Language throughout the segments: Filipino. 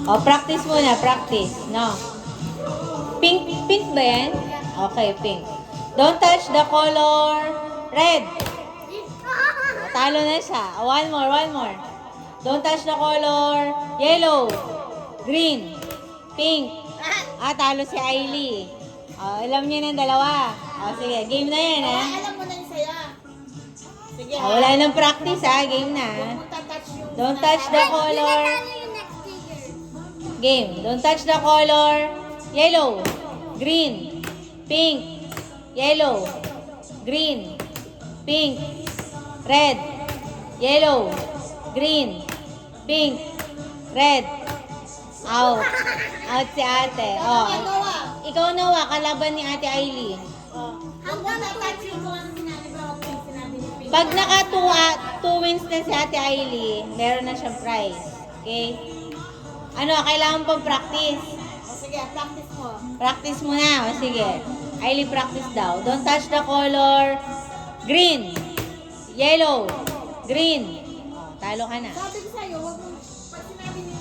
O, practice muna, practice. No. Pink, pink ba yan? Okay, pink. Don't touch the color red. O, talo na siya. O, one more, one more. Don't touch the color yellow, green, pink. Talo si Ailey. O, alam niyo na yung dalawa. O, sige, game na yan, ha? Alam mo na yung saya. Sige, O, wala nang practice, ha? Game na. Huwag mo touch yung... Don't touch the color. Game. Don't touch the color yellow, green, pink, yellow, green, pink, red, yellow, green, pink, red. Out. Out si ate. Oh. Ikaw Noah, kalaban ni ate Ailey. Huwag mo touch yung kung ano sinabi ba o sinabi ni Pink. Pag naka two wins na si ate Ailey, meron na siyang prize. Okay? Ano, kailangan pang practice. O sige, practice mo. Practice muna. O sige. Ailey, practice daw. Don't touch the color green, yellow, green. O, talo ka na. Sabi ko sa'yo, huwag mo, pag sinabi ni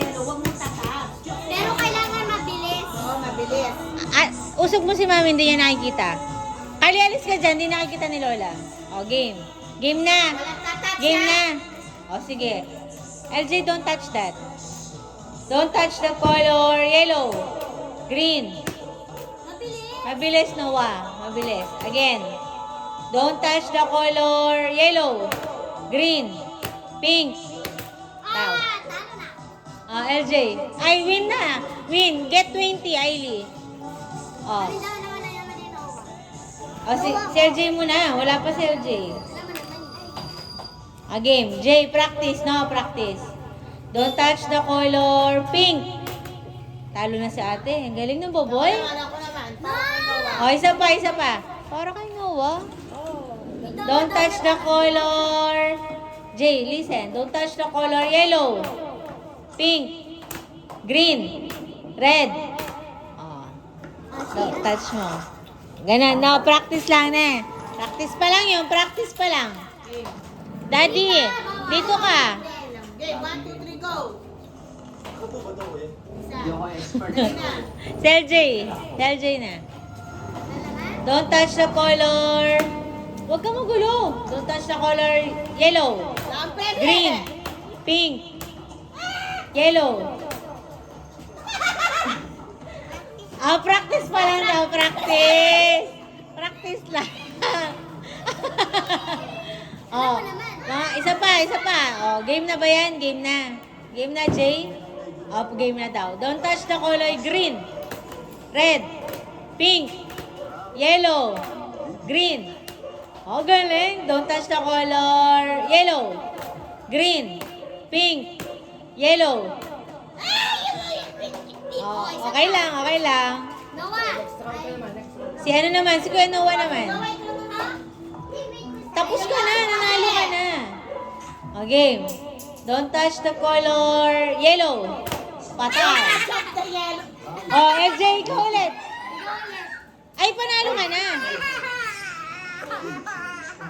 yellow, huwag mo touch. Pero kailangan mabilis. Oo, mabilis. Usog mo si mami, hindi niya nakikita. Kali, alis ka dyan, hindi nakikita ni Lola. O, game. Game na. Walang touch Game na. O, sige. LJ, don't touch that. Don't touch the color yellow, green. Mabilis. Mabilis, Noah. Mabilis. Again. Don't touch the color yellow, green, pink. Tao. Tama na. LJ. Ay, win na. Win. Get 20, Ailey. Oh. Hindi daw naman na naman yung Noah. Si LJ muna. Wala pa si LJ. Alam mo naman. Game. J, practice. No, practice. Don't touch the color pink. Talo na si ate. Ang galing ng boboy. Alam ko naman, para kay Noah. Oh, isa pa, isa pa. Para kay Noah. Don't touch the color. J, listen. Don't touch the color yellow, pink, green, red. Oh. Don't touch mo. Ganun. No, practice lang na. Practice pa lang yun. Practice pa lang. Game. Daddy, dito ka. Game, 1, 2, 3, go! Hindi ako expert. Dali na. Si LJ. Si LJ na. Don't touch the color. Huwag ka magulo. Don't touch the color yellow, Saan pwede? green, pink, yellow. Practice pa lang daw. Practice. Practice lang. Oh, isa pa, isa pa. Oh, game na ba yan? Game na. Game na, Jay? Game na daw. Don't touch the color green, red, pink, yellow, green. Oh, galing. Don't touch the color yellow, green, pink, yellow. Oh, okay lang, okay lang. Noah. Si ano naman? Si Kuya Noah naman. Tapos ka na, nanalo ka na. Okay. Don't touch the color yellow. Patay. The yellow. Oh, LJ, ikaw ulit. Ay, panalo ka na.